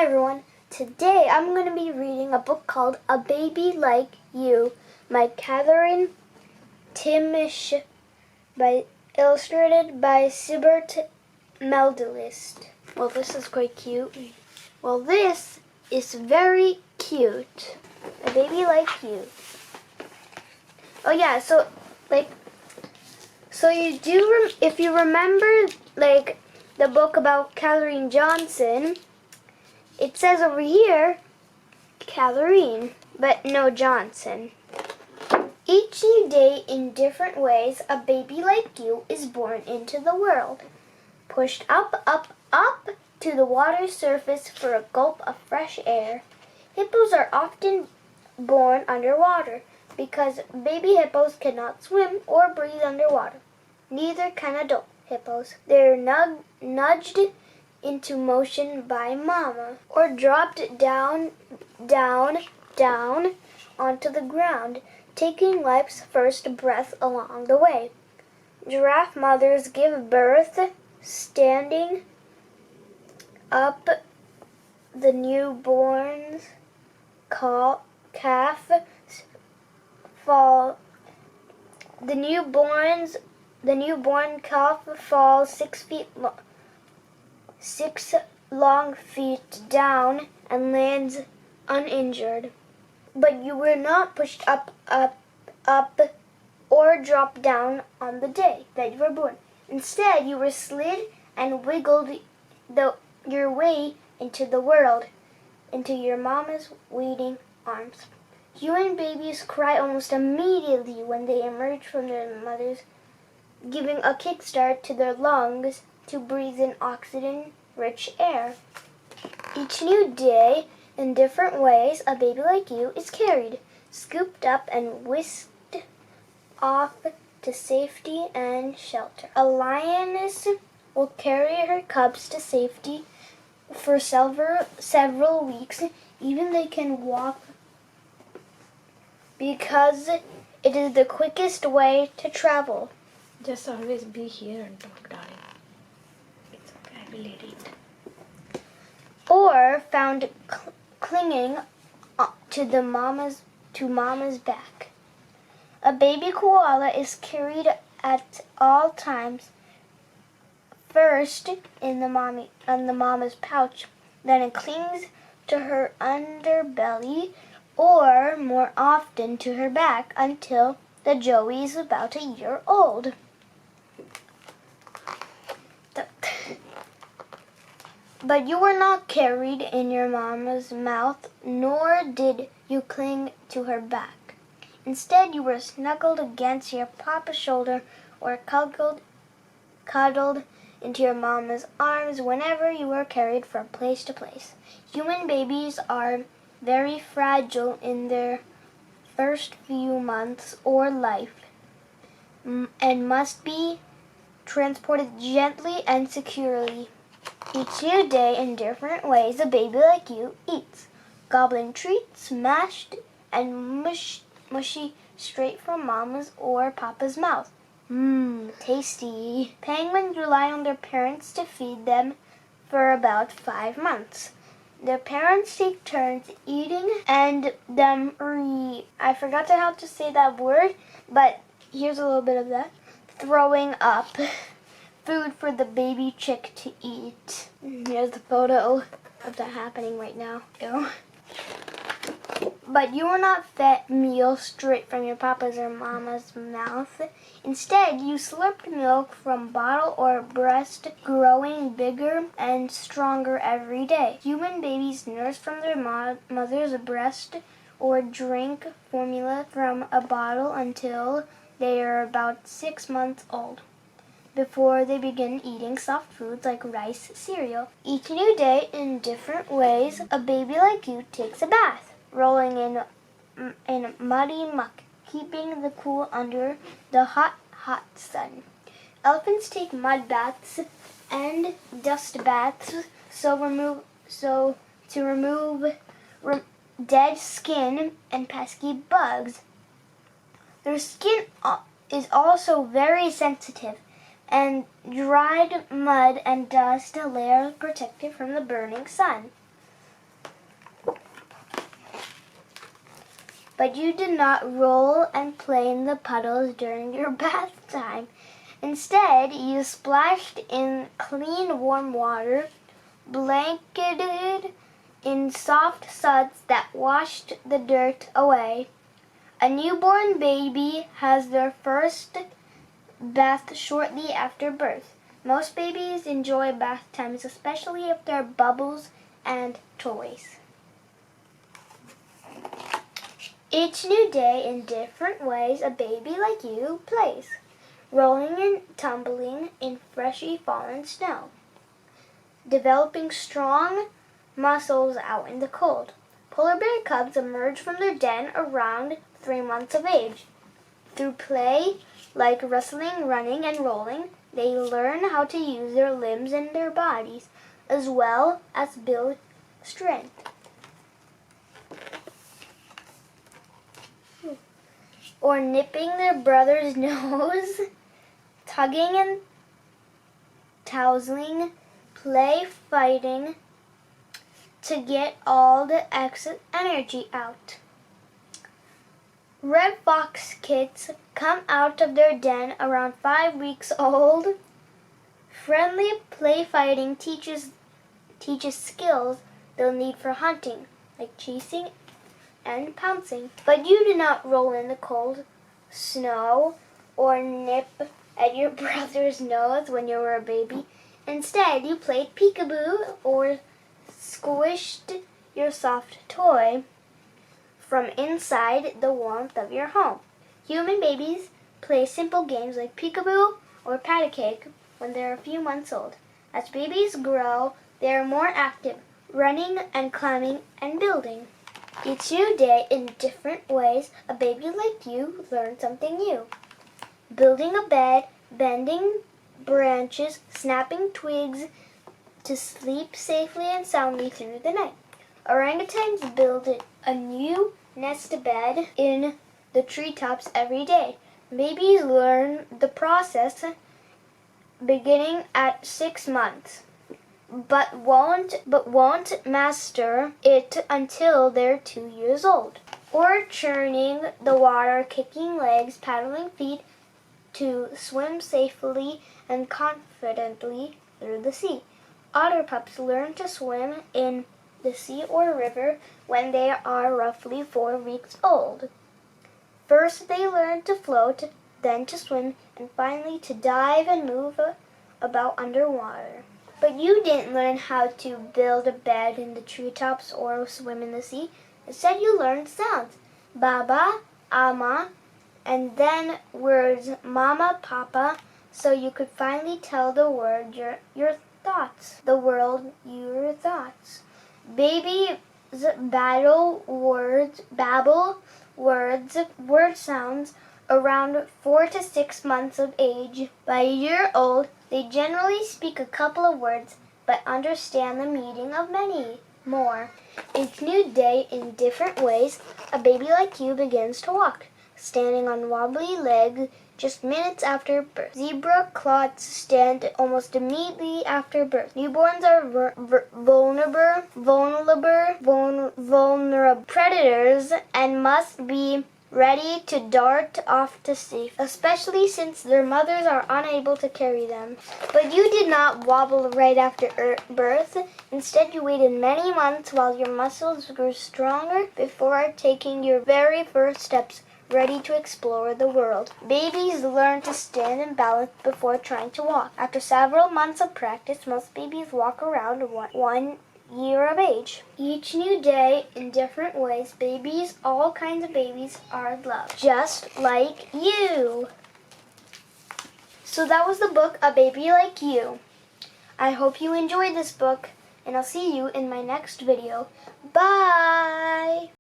everyone, today I'm going to be reading a book called A Baby Like You by Catherine Timish, illustrated by Sibert Meldelist. Well, this is quite cute. Well, this is very cute. A Baby Like You. Oh yeah, so you do, if you remember, the book about Catherine Johnson, it says over here, Catherine, but no Johnson. Each new day, in different ways, a baby like you is born into the world. Pushed up, up, up to the water's surface for a gulp of fresh air. Hippos are often born underwater because baby hippos cannot swim or breathe underwater. Neither can adult hippos. They're nudged into motion by mama or dropped down onto the ground, taking life's first breath along the way. Giraffe mothers give birth standing up. The newborn calf falls 6 long feet down and lands uninjured. But you were not pushed up, or dropped down on the day that you were born. Instead, you were slid and wiggled your way into the world, into your mama's waiting arms. Human babies cry almost immediately when they emerge from their mothers, giving a kickstart to their lungs to breathe in oxygen-rich air. Each new day, in different ways, a baby like you is carried, scooped up, and whisked off to safety and shelter. A lioness will carry her cubs to safety for several weeks. Even they can walk because it is the quickest way to travel. Just always be here and talk, darling. It's okay, I will read it. Or found clinging to mama's back. A baby koala is carried at all times, first in the mama's pouch, then it clings to her underbelly, or more often to her back until the joey is about a year old. But you were not carried in your mama's mouth, nor did you cling to her back. Instead, you were snuggled against your papa's shoulder or cuddled into your mama's arms whenever you were carried from place to place. Human babies are very fragile in their first few months or life and must be transported gently and securely. Each new day, in different ways, a baby like you eats, gobbling treats mashed and mushy straight from mama's or papa's mouth. Tasty. Penguins rely on their parents to feed them for about 5 months. Their parents take turns eating and I forgot how to say that word, but here's a little bit of that. Throwing up food for the baby chick to eat. Here's the photo of that happening right now. Ew. But you were not fed meal straight from your papa's or mama's mouth. Instead, you slurped milk from bottle or breast, growing bigger and stronger every day. Human babies nurse from their mother's breast or drink formula from a bottle until they are about 6 months old, before they begin eating soft foods like rice cereal. Each new day, in different ways, a baby like you takes a bath, rolling in muddy muck, keeping the cool under the hot sun. Elephants take mud baths and dust baths to remove dead skin and pesky bugs. Their skin is also very sensitive, and dried mud and dust a layer protected from the burning sun. But you did not roll and play in the puddles during your bath time. Instead, you splashed in clean, warm water, blanketed in soft suds that washed the dirt away. A newborn baby has their first bath shortly after birth. Most babies enjoy bath times, especially if there are bubbles and toys. Each new day, in different ways, a baby like you plays, rolling and tumbling in freshly fallen snow, developing strong muscles out in the cold. Polar bear cubs emerge from their den around 3 months of age. Through play, like wrestling, running, and rolling, they learn how to use their limbs and their bodies, as well as build strength. Or nipping their brother's nose, tugging and tousling, play fighting to get all the excess energy out. Red fox kids come out of their den around 5 weeks old. Friendly play fighting teaches skills they'll need for hunting, like chasing and pouncing. But you did not roll in the cold snow or nip at your brother's nose when you were a baby. Instead, you played peekaboo or squished your soft toy from inside the warmth of your home. Human babies play simple games like peekaboo or pat a cake when they're a few months old. As babies grow, they are more active, running and climbing and building. Each new day, in different ways, a baby like you learns something new. Building a bed, bending branches, snapping twigs to sleep safely and soundly through the night. Orangutans build a new nest bed in the treetops every day. Babies learn the process beginning at 6 months, but won't master it until they're 2 years old. Or churning the water, kicking legs, paddling feet to swim safely and confidently through the sea. Otter pups learn to swim in the sea or river when they are roughly 4 weeks old. First they learn to float, then to swim, and finally to dive and move about underwater. But you didn't learn how to build a bed in the treetops or swim in the sea. Instead, you learned sounds. Baba, ama, and then words mama, papa, so you could finally tell the world your thoughts, the world your thoughts. Babies babble words, word sounds around 4 to 6 months of age. By a year old, they generally speak a couple of words, but understand the meaning of many more. Each new day, in different ways, a baby like you begins to walk, standing on wobbly legs just minutes after birth. Zebra clots stand almost immediately after birth. Newborns are vulnerable predators and must be ready to dart off to safety, especially since their mothers are unable to carry them. But you did not wobble right after birth. Instead, you waited many months while your muscles grew stronger before taking your very first steps, ready to explore the world. Babies learn to stand and balance before trying to walk. After several months of practice, most babies walk around 1 year of age. Each new day, in different ways, babies, all kinds of babies, are loved, just like you. So that was the book, A Baby Like You. I hope you enjoyed this book, and I'll see you in my next video. Bye!